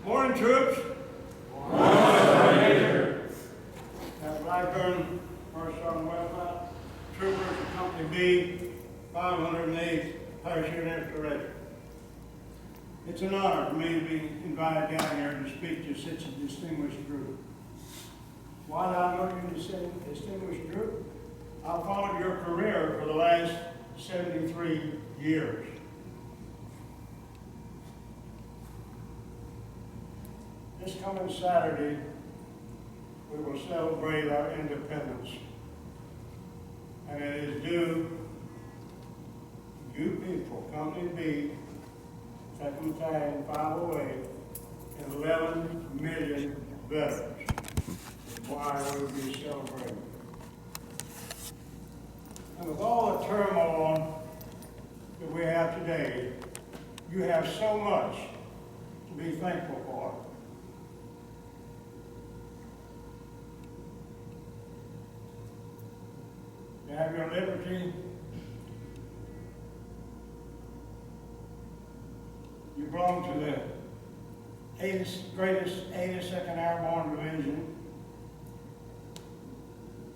Morning, troops. Morning, Major. Captain Blackburn, First Sergeant Westmount, troopers of Company B, 508th Parachute Infantry Regiment. It's an honor for me to be invited down here to speak to such a distinguished group. Why do I know you distinguished group? I've followed your career for the last 73 years. This coming Saturday, we will celebrate our independence. And it is due to you people, Company B, 2nd Battalion, 508, and 11 million veterans. That's why we will be celebrating. And with all the turmoil that we have today, you have so much to be thankful for. You have your liberty. You belong to the greatest 82nd Airborne Division.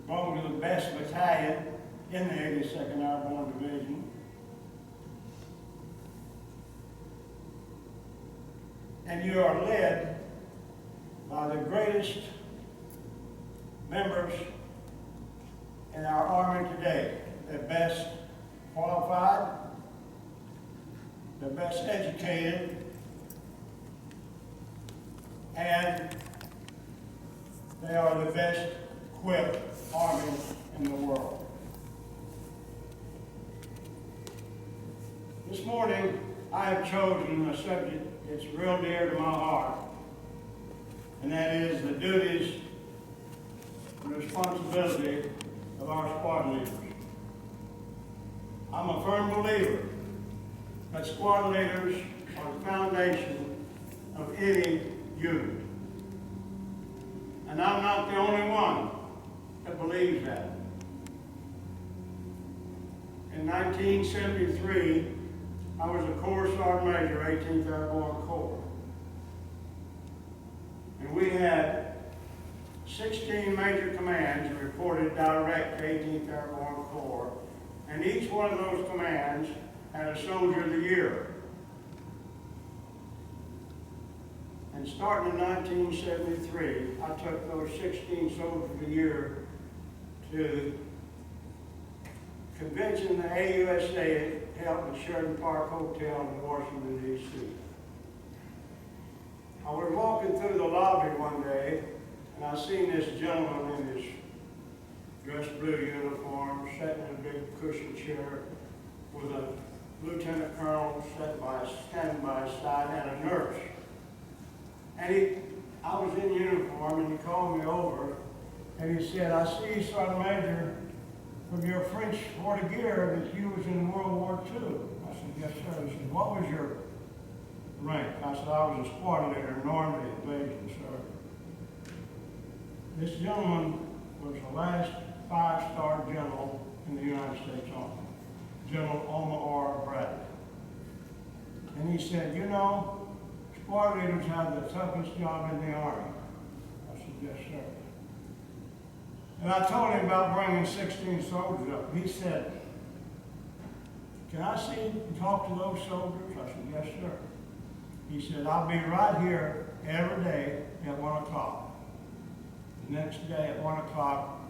Belong to the best battalion in the 82nd Airborne Division. And you are led by the greatest members in our Army today, the best qualified, the best educated, and they are the best equipped Army in the world. This morning, I have chosen a subject that's real dear to my heart, and that is the duties and responsibility of our squad leaders. I'm a firm believer that squad leaders are the foundation of any unit. And I'm not the only one that believes that. In 1973, I was a Corps Sergeant Major, 18th Airborne Corps. And we had 16 major commands that reported direct to 18th Airborne Corps, and each one of those commands had a Soldier of the Year. And starting in 1973, I took those 16 Soldiers of the Year to convention the AUSA held at Sheridan Park Hotel in Washington, D.C. I was walking through the lobby one day, and I seen this gentleman in his dress blue uniform, sitting in a big cushion chair with a lieutenant colonel standing by his side, and a nurse. And I was in uniform, and he called me over, and he said, "I see, Sergeant Major, from your French hors de guerre that you was in World War II." I said, "Yes, sir." He said, "What was your rank?" I said, "I was a squad leader in Normandy invasion, sir." This gentleman was the last 5-star general in the United States Army, General Omar Bradley. And he said, "You know, squad leaders have the toughest job in the Army." I said, "Yes, sir." And I told him about bringing 16 soldiers up. He said, "Can I see and talk to those soldiers?" I said, "Yes, sir." He said, "I'll be right here every day at 1 o'clock. The next day at 1 o'clock,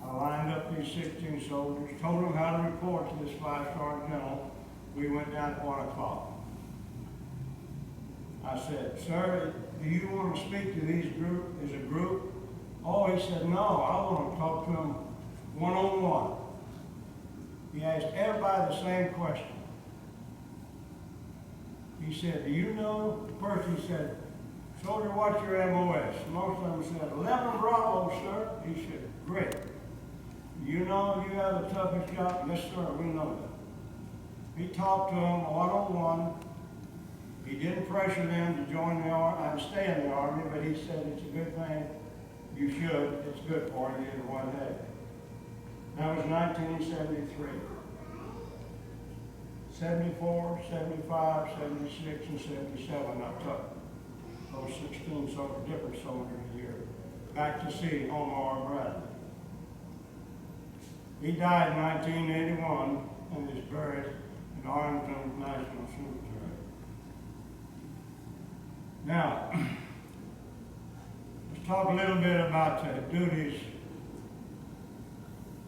I lined up these 16 soldiers, told them how to report to this 5-star general. We went down at 1 o'clock. I said, "Sir, do you want to speak to these group as a group?" "Oh," he said, "no, I want to talk to them one-on-one." He asked everybody the same question. He said, "Do you know?" First he said, "Soldier, what's your MOS?" Most of them said, 11 Bravo, sir." He said, "Great. You know you have the toughest job?" "Yes, sir, we know that." He talked to them one-on-one. He didn't pressure them to join the Army and stay in the Army, but he said it's a good thing. You should. It's good for you in one day. That was 1973. 74, 75, 76, and 77 I took. those 16 different soldiers here, back to sea, Omar Bradley. He died in 1981 and is buried in Arlington National Cemetery. Now, let's talk a little bit about the duties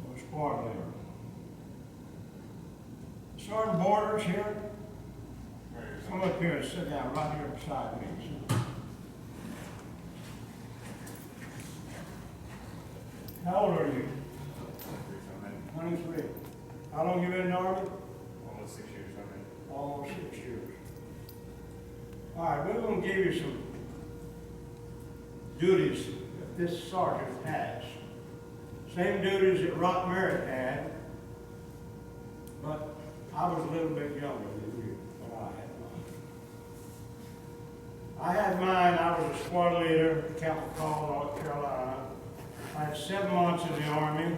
of a squad leader. Sergeant Borders here, come up here and sit down right here beside me. How old are you? 23. How long you been in the Army? Almost 6 years, I mean. Almost 6 years. All right, we're going to give you some duties that this sergeant has. Same duties that Merritt had, but I was a little bit younger than you when I had mine. I was a squad leader at Camp McCall, North Carolina. I had 7 months in the Army,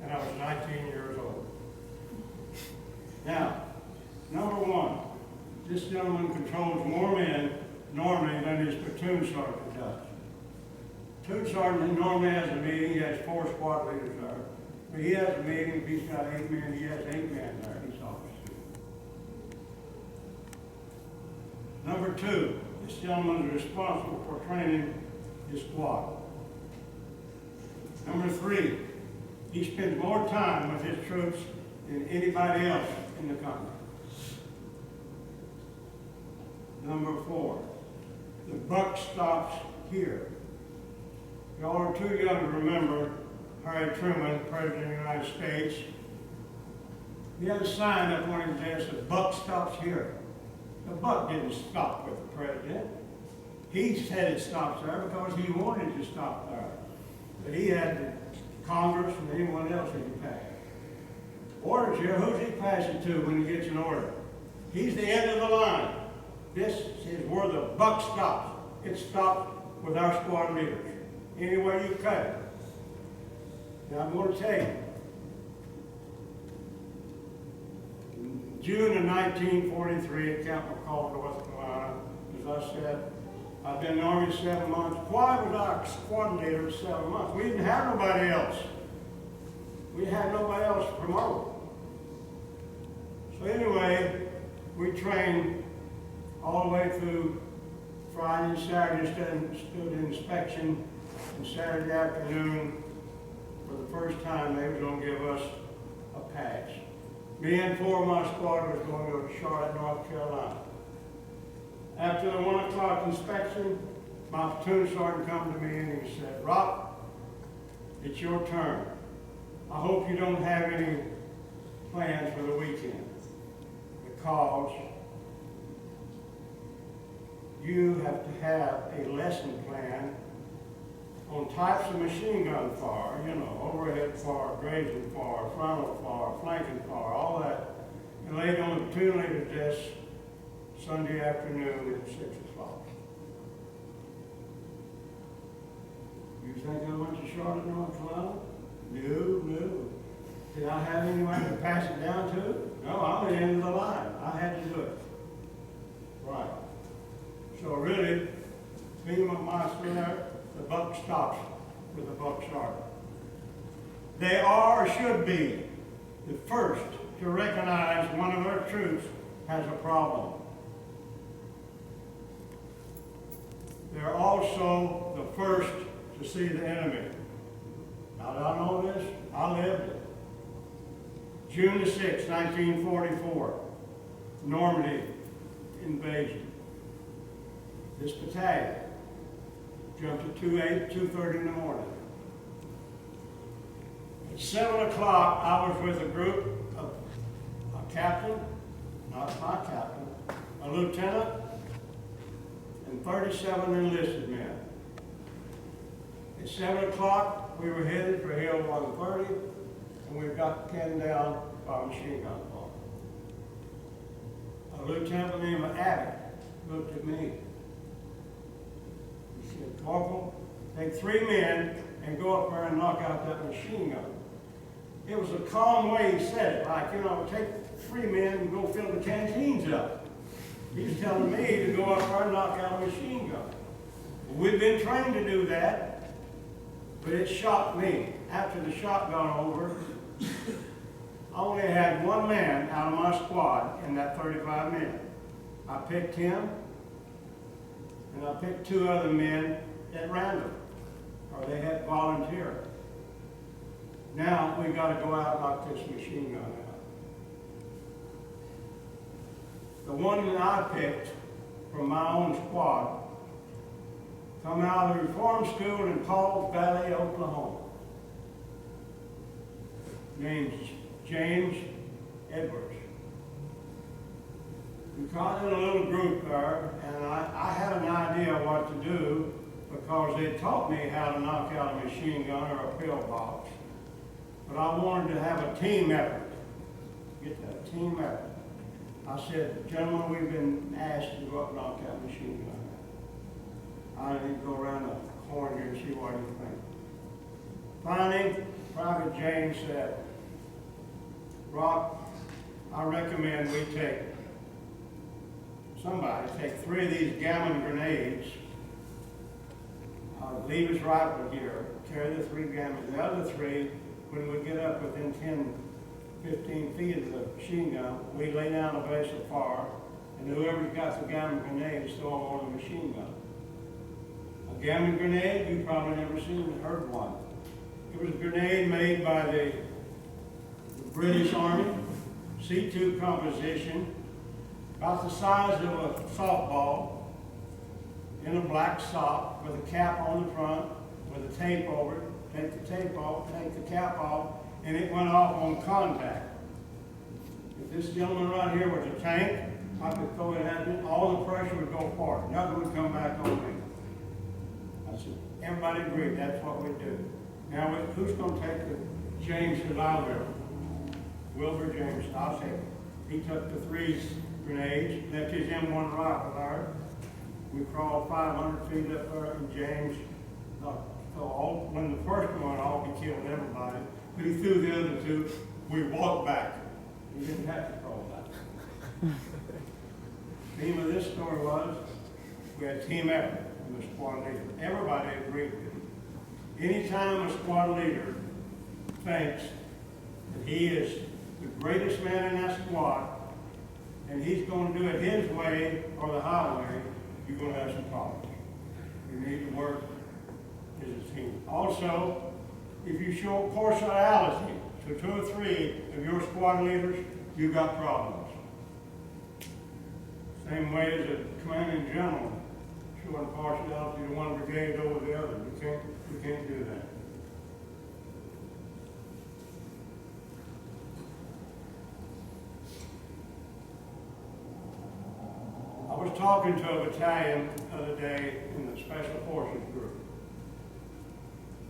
and I was 19 years old. Now, number one, this gentleman controls more men normally than his platoon sergeant does. Platoon sergeant normally has a meeting, he has 4 squad leaders there. But he has a meeting, if he's got 8 men, he has 8 men there, he's officer. Number 2, this gentleman is responsible for training his squad. Number 3, he spends more time with his troops than anybody else in the company. Number 4, the buck stops here. Y'all are too young to remember Harry Truman, President of the United States. He had a sign up on his desk that buck stops here. The buck didn't stop with the president. He said it stops there because he wanted to stop there. But he had the Congress and anyone else he can pass. Orders here, who's he passing to when he gets an order? He's the end of the line. This is where the buck stops. It stops with our squad leaders. Anywhere you cut it. Now I'm going to tell you. In June of 1943 at Camp McCall, North Carolina, as I said, I've been in the Army 7 months. Why was our squad leader 7 months? We didn't have nobody else. We had nobody else to promote. So anyway, we trained all the way through Friday and Saturday, stood inspection, and Saturday afternoon, for the first time, they were going to give us a pass. Me and 4 of my squad was going to go to Charlotte, North Carolina. After the 1 o'clock inspection, my platoon sergeant come to me and he said, "Rock, it's your turn. I hope you don't have any plans for the weekend, because you have to have a lesson plan on types of machine gun fire, you know, overhead fire, grazing fire, frontal fire, flanking fire, all that, and laid on the platoon leader's desk Sunday afternoon at 6 o'clock. You think I went to Charlotte, North Carolina? No. Did I have anyone to pass it down to? No, I'm the end of the line. I had to do it. Right. So really, me and my there, the buck stops with the buck sergeant. They are or should be the first to recognize one of their troops has a problem. They're also the first to see the enemy. Now, did I know this? I lived it. June the 6th, 1944, Normandy invasion. This battalion jumped at 2:30 in the morning. At 7 o'clock, I was with a group of a captain, not my captain, a lieutenant, and 37 enlisted men. At 7 o'clock, we were headed for Hill 130, and we got pinned down by a machine gun fire. A lieutenant by the name of Abbott looked at me. He said, "Corporal, take 3 men and go up there and knock out that machine gun." It was a calm way he said it, like, you know, take 3 men and go fill the canteens up. He's telling me to go up there and knock out a machine gun. We've been trained to do that, but it shocked me. After the shock got over, I only had one man out of my squad in that 35 men. I picked him, and I picked 2 other men at random, or they had volunteered. Now we got to go out and knock this machine gun out. The one that I picked from my own squad come out of the reform school in Pauls Valley, Oklahoma. Name's James Edwards. We caught in a little group there, and I had an idea what to do because they taught me how to knock out a machine gun or a pillbox. But I wanted to have a team effort. Get that team effort. I said, gentlemen, we've been asked to go up and knock out a machine gun. I need to go around the corner here and see what you think. Finally, Private James said, Rock, I recommend we take 3 of these gammon grenades, leave his rifle here, carry the 3 gammons. The other 3, when we get up within 10, 15 feet of the machine gun, we lay down a base of fire, and whoever's got the gammon grenades throw them on the machine gun. A gammon grenade, you've probably never seen or heard one. It was a grenade made by the British Army, C2 composition, about the size of a softball, in a black sock with a cap on the front, with a tape over it. Take the tape off, take the cap off, and it went off on contact. If this gentleman right here was a tank, I could throw it at him, all the pressure would go forward. Nothing would come back on me. I said, everybody agreed, that's what we do. Now, who's going to take the James that I will? Wilbur James, I'll take it. He took the 3 grenades, left his M1 rifle there. We crawled 500 feet up there, and James, when the first one went off, he killed everybody. But he threw the other 2. We walked back. We didn't have to crawl back. The theme of this story was we had team effort from the squad leader. Everybody agreed with him. Anytime a squad leader thinks that he is the greatest man in that squad, and he's going to do it his way or the highway, you're going to have some problems. You need to work as a team. Also, if you show partiality to 2 or 3 of your squad leaders, you've got problems. Same way as a commanding general showing partiality to one brigade over the other. You can't do that. I was talking to a battalion the other day in the Special Forces group,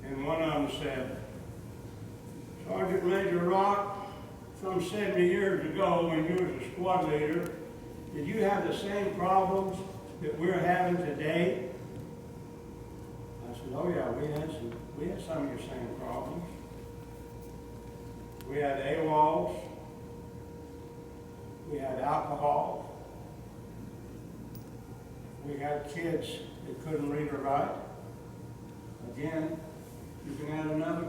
and one of them said, Sergeant Major Rock, some 70 years ago when you was a squad leader, did you have the same problems that we're having today? I said, oh yeah, we had some of your same problems. We had AWOLs, we had alcohol, we had kids that couldn't read or write. Again, you can add another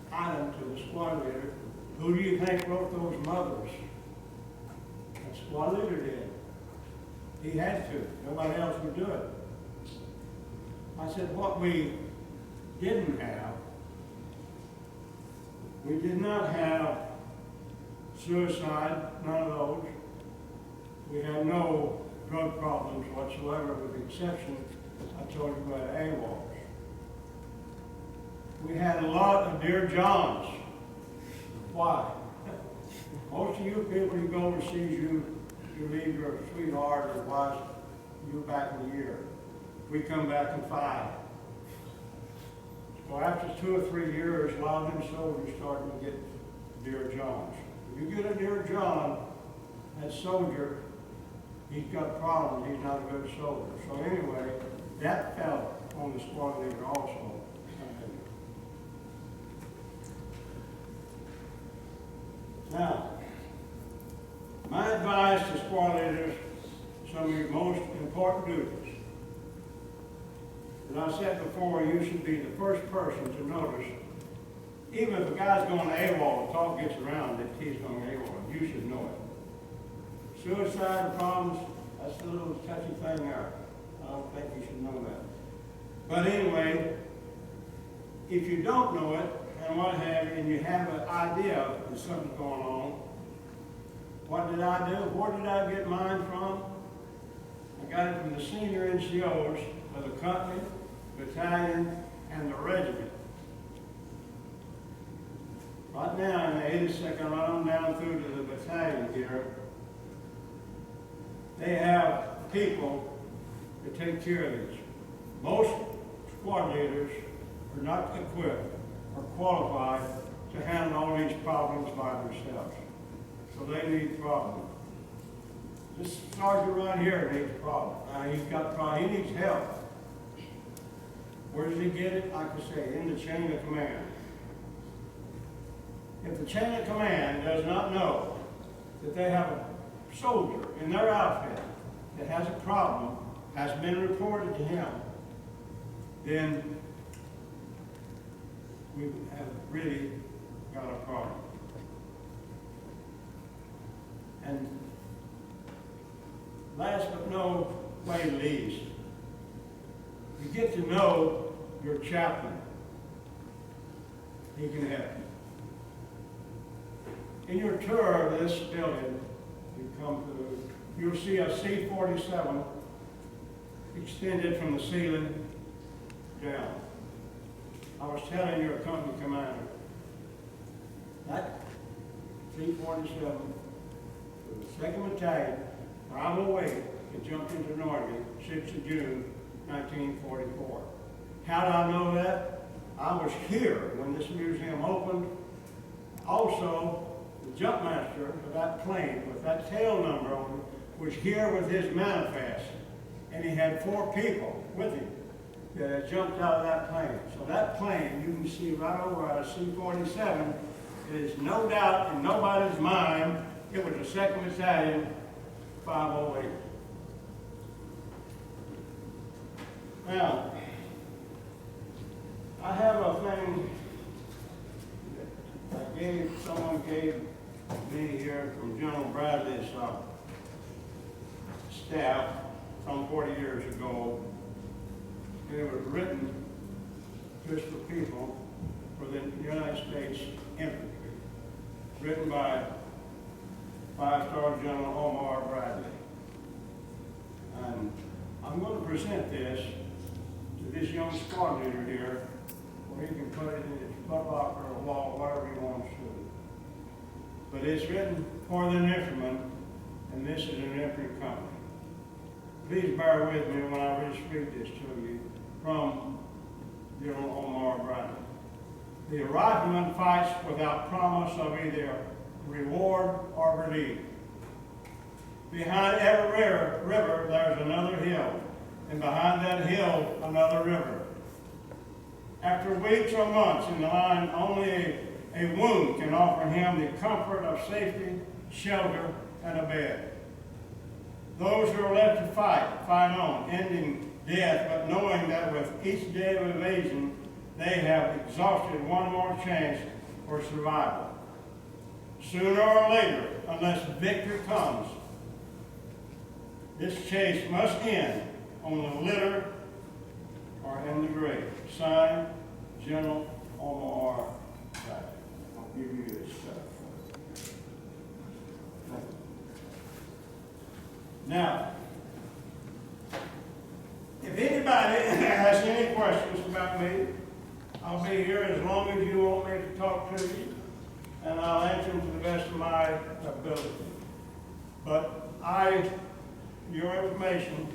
item to the squad leader. Who do you think wrote those mothers? The squad leader did. He had to. Nobody else would do it. I said, what we didn't have, we did not have suicide, none of those. We had no drug problems whatsoever, with the exception, I told you about AWOLs. We had a lot of Dear Johns. Why? Most of you people, you go overseas, you leave your sweetheart or wife, you're back in a year. We come back in 5. So after 2 or 3 years, a lot of them soldiers starting to get Dear Johns. If you get a Dear John, that soldier, he's got problems, he's not a good soldier. So anyway, that fell on the squad leader also. Now, my advice to squad leaders, some of your most important duties. As I said before, you should be the first person to notice, even if a guy's going to AWOL, the talk gets around that he's going to AWOL, you should know it. Suicide problems, that's a little touchy thing there. I don't think you should know that. But anyway, if you don't know it, and what have you, and you have an idea that something's going on, what did I do? Where did I get mine from? I got it from the senior NCOs of the company, battalion, and the regiment. Right now in the 82nd, right on down through to the battalion here, they have people to take care of these. Most squad leaders are not equipped or qualified to handle all these problems by themselves. So they need problems. This sergeant right here needs a problem. He's got a problem. He needs help. Where does he get it? Like I say, in the chain of command. If the chain of command does not know that they have a soldier in their outfit that has a problem, has been reported to him, then we have really got a problem. And last but no way least, you get to know your chaplain. He can help you. In your tour of this building, you come to, you'll see a C-47 extended from the ceiling down. I was telling your company commander, that C-47, the 2nd Battalion, Bravo 8, it jumped into Normandy, 6th of June, 1944. How did I know that? I was here when this museum opened. Also, the jump master of that plane with that tail number on it was here with his manifest. And he had 4 people with him that had jumped out of that plane. So that plane, you can see right over at a C-47, it is no doubt in nobody's mind, it was the 2nd Battalion, 508. Now, I have a thing that someone gave me here from General Bradley's staff some 40 years ago. And it was written just for people for the United States Infantry, written by 5-star General Omar Bradley. And I'm going to present this to this young squad leader here, where he can put it in his butt locker or wall, whatever he wants to. But it's written for the infantryman, and this is an infantry company. Please bear with me when I read this to you from General Omar Bradley. The rifleman fights without promise of either reward or relief. Behind every river there's another hill, and behind that hill another river. After weeks or months in the line, only a wound can offer him the comfort of safety, shelter, and a bed. Those who are left to fight on, ending death, but knowing that with each day of evasion, they have exhausted one more chance for survival. Sooner or later, unless victory comes, this chase must end on the litter or in the grave. Signed, General Omar Bradley. I'll give you this stuff. Now, if anybody has any questions about me, I'll be here as long as you want me to talk to you, and I'll answer them to the best of my ability. But your information,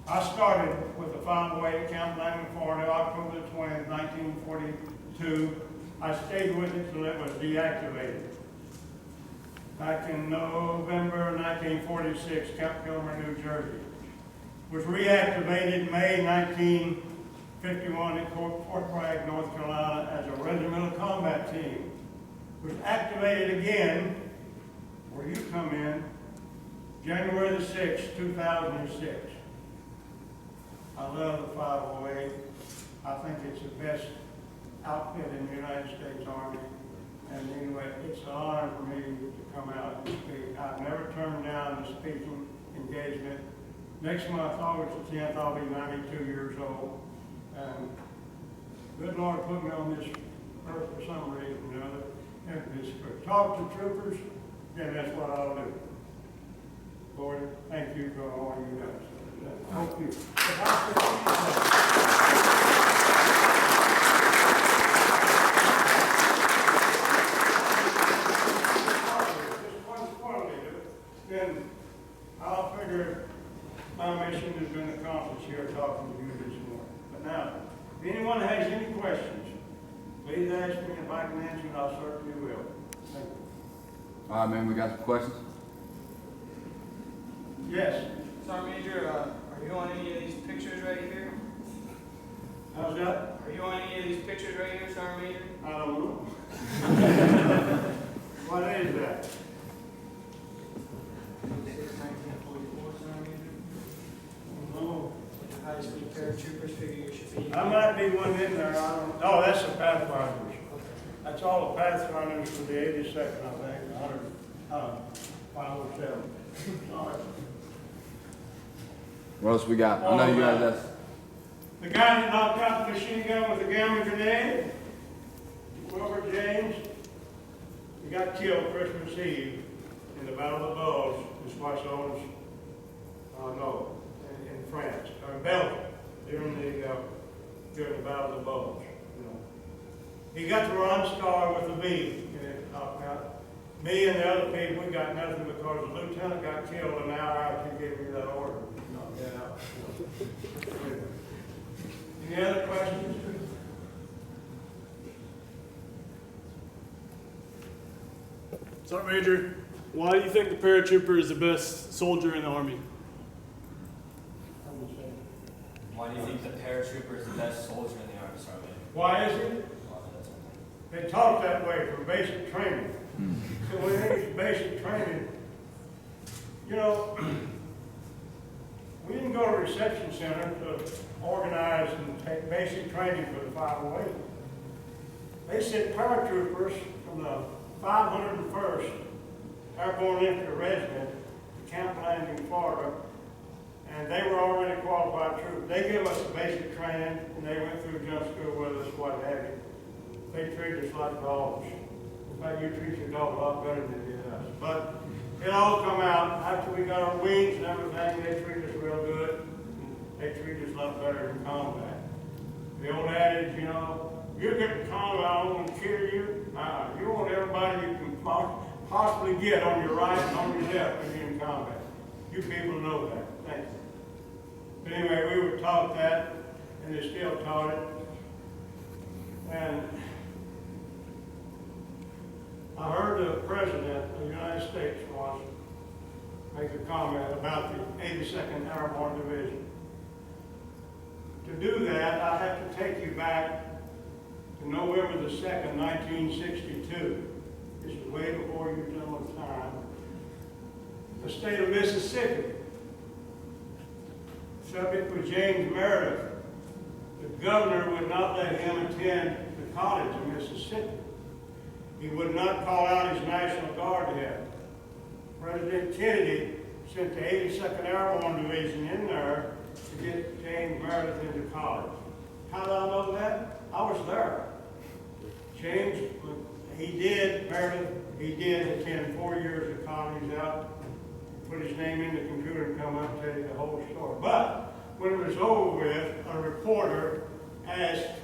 I started with the 508 Camp Langman, Florida, October the 20th, 1942. I stayed with it until it was deactivated. Back in November 1946, Camp Gilmer, New Jersey. Was reactivated May 1951 in Fort Bragg, North Carolina as a regimental combat team. Was activated again, where you come in, January the 6th, 2006. I love the 508. I think it's the best outfit in the United States Army. And anyway, it's an honor for me to come out and speak. I've never turned down a speaking engagement. Next month, August the 10th, I'll be 92 years old. And good Lord put me on this earth for some reason or another. And just to talk to troopers, then that's what I'll do. Lord, thank you for all you guys. Thank you. Then I'll figure my mission has been accomplished here talking to you this morning. But now, if anyone has any questions, please ask me. If I can answer it, I certainly will. Thank you. All right, man, we got some questions? Yes. Sergeant Major, are you on any of these pictures right here? How's that? Are you on any of these pictures right here, Sergeant Major? I don't know. What is that? 1944, Sergeant Major. Oh, With the high-speed paratroopers figure you should be. I might be one in there. I don't. Oh, that's the Pathfinders. That's all the Pathfinders for the 82nd, I think. 507. Sorry. What else we got? I know you guys, that's, The guy that knocked out the machine gun with the gamma grenade, Wilbur James, he got killed Christmas Eve in the Battle of the Bulge, this was known as, in France, or in Belgium, during the Battle of the Bulge. You know. He got the Ron Star with the B, and it knocked out. Me and the other people, we got nothing because the lieutenant got killed an hour after he gave me that order. Knocked that out. Any other questions? Sergeant Major, why do you think the paratrooper is the best soldier in the Army? Why do you think the paratrooper is the best soldier in the Army, Sergeant Major? Why is it? They taught that way from basic training. So when they use basic training, you know, we didn't go to reception center to organize and take basic training for the 508. They sent paratroopers from the 501st Airborne Infantry Regiment to Camp Landing, Florida, and they were already qualified troops. They gave us the basic training, and they went through jump school with us, what have you. They treated us like dogs. In fact, you treat your dog a lot better than they did us. But it all come out after we got our wings and everything. They treated us real good. They treated us a lot better in combat. The old adage, you know, you get in combat, I'm going to kill you. You want everybody you can possibly get on your right and on your left when you're in combat. You people know that. Thank you. But anyway, we were taught that, and they still taught it. And I heard the President of the United States once make a comment about the 82nd Airborne Division. To do that, I have to take you back to November the 2nd, 1962. This is way before your gentleman's time. The state of Mississippi. Subject was James Merritt. The governor would not let him attend the college in Mississippi. He would not call out his National Guard yet. President Kennedy sent the 82nd Airborne Division in there to get James Merritt into college. How did I know that? I was there. James, Merritt attend 4 years of college out, put his name in the computer and come up and tell you the whole story. But when it was over with, a reporter asked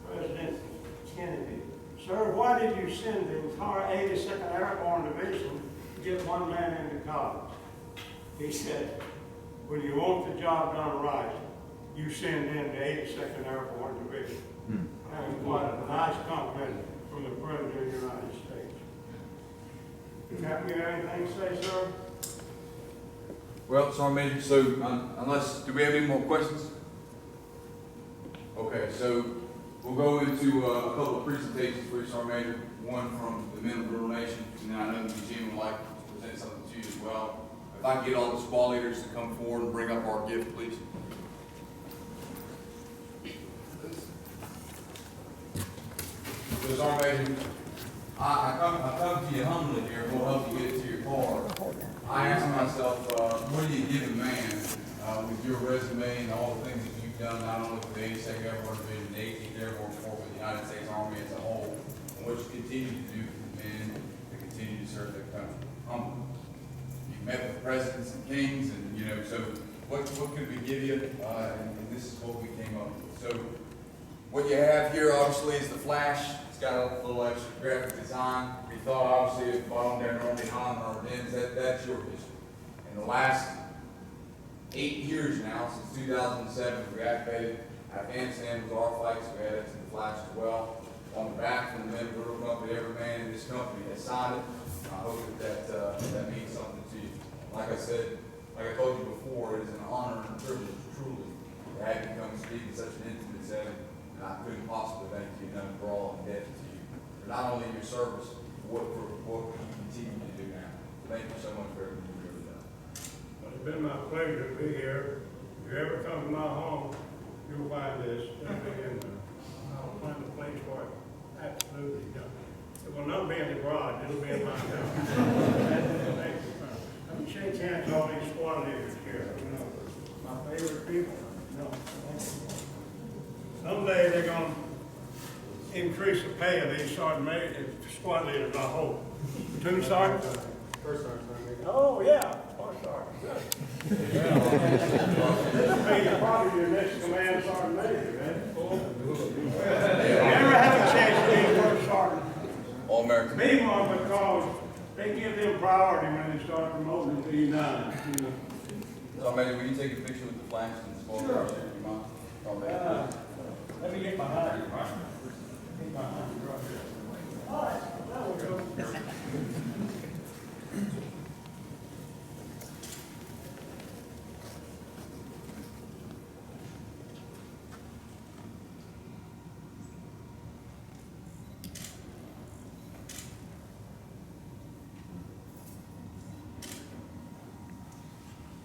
President Kennedy, "Sir, why did you send the entire 82nd Airborne Division to get one man into college?" He said, "When you want the job done right, you send in the 82nd Airborne Division." And what a nice compliment from the President of the United States. Captain, you have anything to say, sir? well, Sergeant Major, so do we have any more questions? Okay, so we'll go into a couple of presentations for you, Sergeant Major. One from the Men of the Little Nation, and then I know the museum would like to present something to you as well. If I can get all the squad leaders to come forward and bring up our gift, please. So, Sergeant Major, I come to you humbly here, we'll help you get to your car. I ask myself, what do you give a man with your resume and all the things that you've done, not only for the 82nd Airborne Division, the 18th Airborne Corps, but the United States Army as a whole, and what you continue to do for the men that continue to serve their country? Humble. You've met with presidents and kings, and so what could we give you? And this is what we came up with. So what you have here, obviously, is the flash. It's got a little extra graphic design. We thought, obviously, at the bottom there, Normandy, Holland, or Ardennes, that's your history. In the last 8 years now, since 2007, we activated Afghanistan was our fight, so we added to the flash as well. On the back from the men of the little company, every man in this company has signed it. I hope that means something to you. Like I said, like I told you before, it is an honor and a privilege, truly, to have you come speak in such an intimate setting, and I couldn't possibly thank you enough for all I'm indebted to you. For not only your service, but what you continue to do now. Thank you so much for everything you've really done. Well, it's been my pleasure to be here. If you ever come to my home, you'll find this. I'll find a place for it. Absolutely. It will not be in the garage, it'll be in my house. Let me shake hands with all these squad leaders here. My favorite people. Someday they're going to increase the pay of these squad leaders, I hope. 2 sergeants? First sergeant. Oh, yeah, first sergeant, good. This will be probably your next command sergeant major, man. You ever have a chance to be a first sergeant? All American. Be one, because they give them priority when they start promoting to E9. So, Major, will you take a picture with the flash and the small car? You mind? Let me get behind you. Get behind you right here. All right, that will go.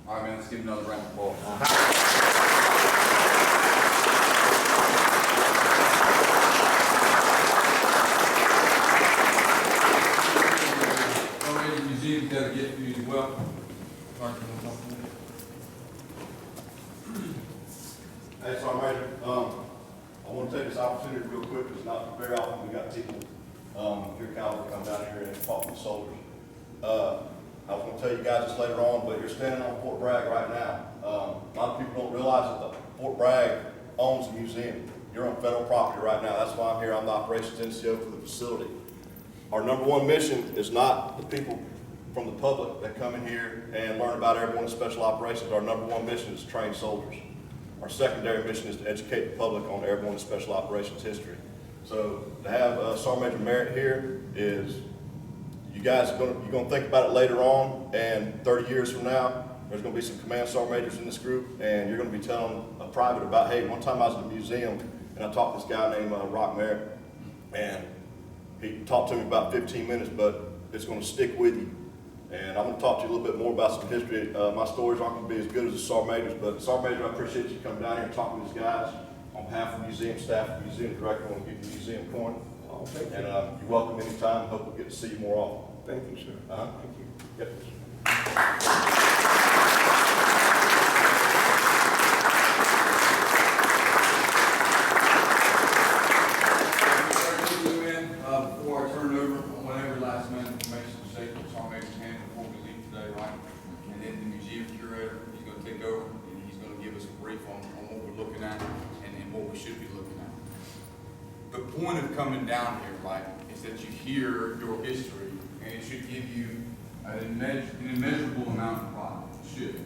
All right, man, let's give him another round of applause. Museum's got a gift for you as well. Hey, Sergeant Major, I want to take this opportunity real quick, because not very often we got people of your caliber come down here and talk with soldiers. I was going to tell you guys this later on, but you're standing on Fort Bragg right now. A lot of people don't realize that the Fort Bragg owns the museum. You're on federal property right now. That's why I'm here. I'm the operations NCO for the facility. Our #1 mission is not the people from the public that come in here and learn about airborne and special operations. Our #1 mission is to train soldiers. Our secondary mission is to educate the public on airborne and special operations history. So to have Sergeant Major Merritt here is, you guys are you're going to think about it later on, and 30 years from now, there's going to be some command sergeant majors in this group, and you're going to be telling a private about, hey, one time I was in the museum, and I talked to this guy named Rock Merritt, and he talked to me about 15 minutes, but it's going to stick with you. And I'm going to talk to you a little bit more about some history. My stories aren't going to be as good as the sergeant majors, but Sergeant Major, I appreciate you coming down here and talking to these guys. On behalf of the museum staff, the museum director, I want to give you the museum coin. Oh, thank you. And you're welcome anytime. Hope we'll get to see you more often. Thank you, sir. Thank you. Yep. Before I turn it over, I want every last minute information to say to Sergeant Major's hand before we leave today, right? And then the museum curator, he's going to take over, and he's going to give us a brief on what we're looking at and what we should be looking at. The point of coming down here, right, is that you hear your history, and it should give you an immeasurable amount of pride. It should.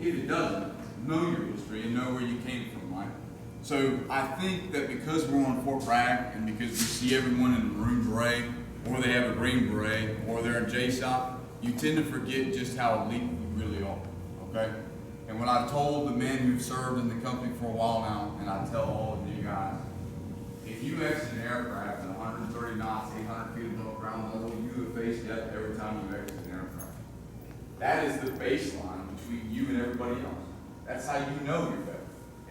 If it doesn't, know your history and know where you came from, right? So I think that because we're on Fort Bragg, and because we see everyone in a maroon beret, or they have a green beret, or they're in JSOC, you tend to forget just how elite we really are, okay? And when I told the men who've served in the company for a while now, and I tell all of you guys, if you exit an aircraft at 130 knots, 800 feet above ground level, you have faced death every time you exit an aircraft. That is the baseline between you and everybody everybody else. That's how you know you're better.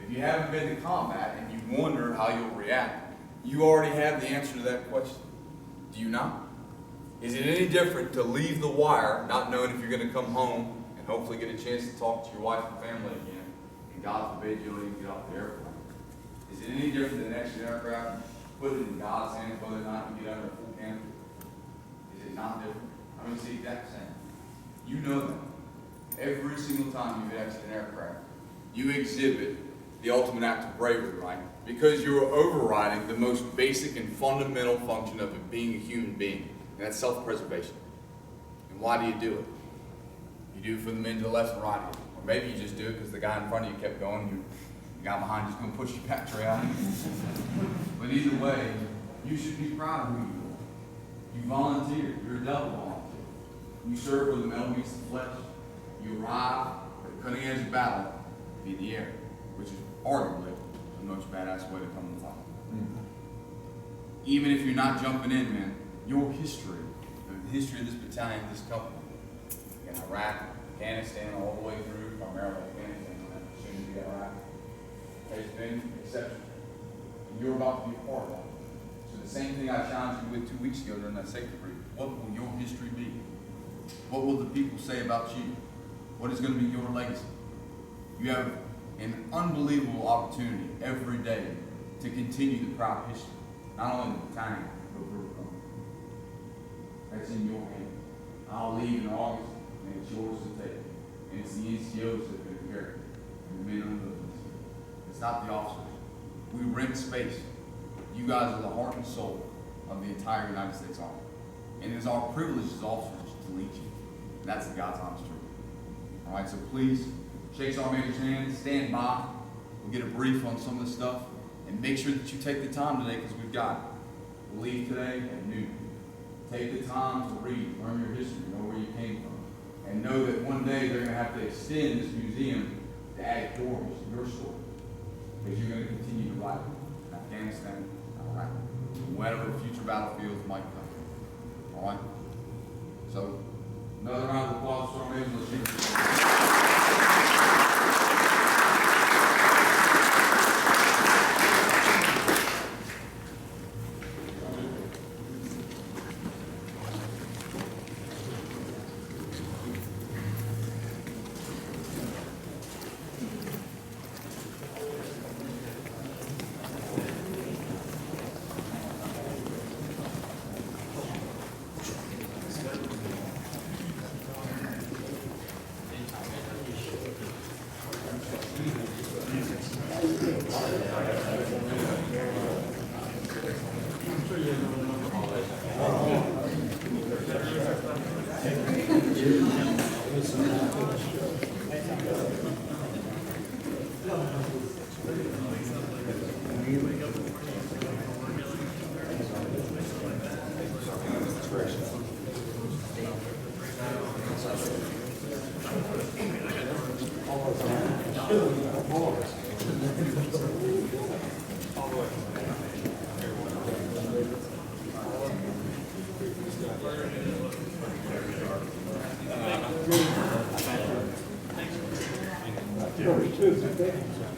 If you haven't been to combat and you wonder how you'll react, you already have the answer to that question. Do you not? Is it any different to leave the wire not knowing if you're going to come home and hopefully get a chance to talk to your wife and family again, and God forbid you don't even get off the airplane? Is it any different than exit aircraft? Put it in God's hands whether or not you get under full canopy? Is it not different? I mean, it's the exact same. You know that. Every single time you exit an aircraft, you exhibit the ultimate act of bravery, right? Because you're overriding the most basic and fundamental function of it being a human being, and that's self-preservation. And why do you do it? You do it for the men to the left and right of you. Or maybe you just do it because the guy in front of you kept going, the guy behind you is going to push you back around. But either way, you should be proud of who you are. You volunteered. You're a double volunteer. You serve where the metal meets the flesh. You arrive at the cutting edge of battle in the air, which is arguably the most badass way to come to fight. Even if you're not jumping in, man, your history, the history of this battalion, this company, in Iraq, Afghanistan, all the way through, primarily Afghanistan, soon to be Iraq, has been exceptional. And you're about to be a part of that. So the same thing I challenged you with 2 weeks ago during that safety briefing. What will your history be? What will the people say about you? What is going to be your legacy? You have an unbelievable opportunity every day to continue the proud history, not only the battalion, but where we're going. That's in your hands. I'll leave in August, and it's yours to take. And it's the NCOs that are going to carry it, and the men under those. It's not the officers. We rent space. You guys are the heart and soul of the entire United States Army. And it is our privilege as officers to lead you. And that's the God's honest truth. All right, so please, shake Sergeant Major's hand, stand by. We'll get a brief on some of this stuff. And make sure that you take the time today, because we've got it. We'll leave today at noon. Take the time to read, learn your history, know where you came from. And know that one day they're going to have to extend this museum to add doors to your story. Because you're going to continue to write in Afghanistan, Iraq, whatever future battlefields might come. All right? So, another round of applause for our Major.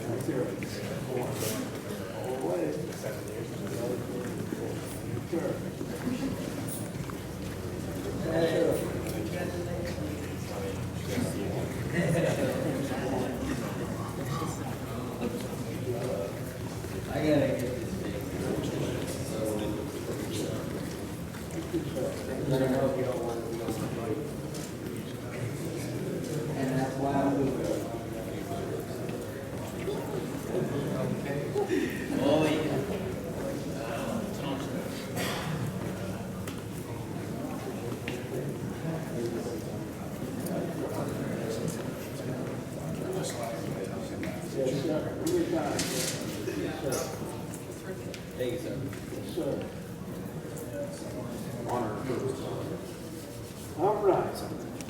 Let's hear it. All right.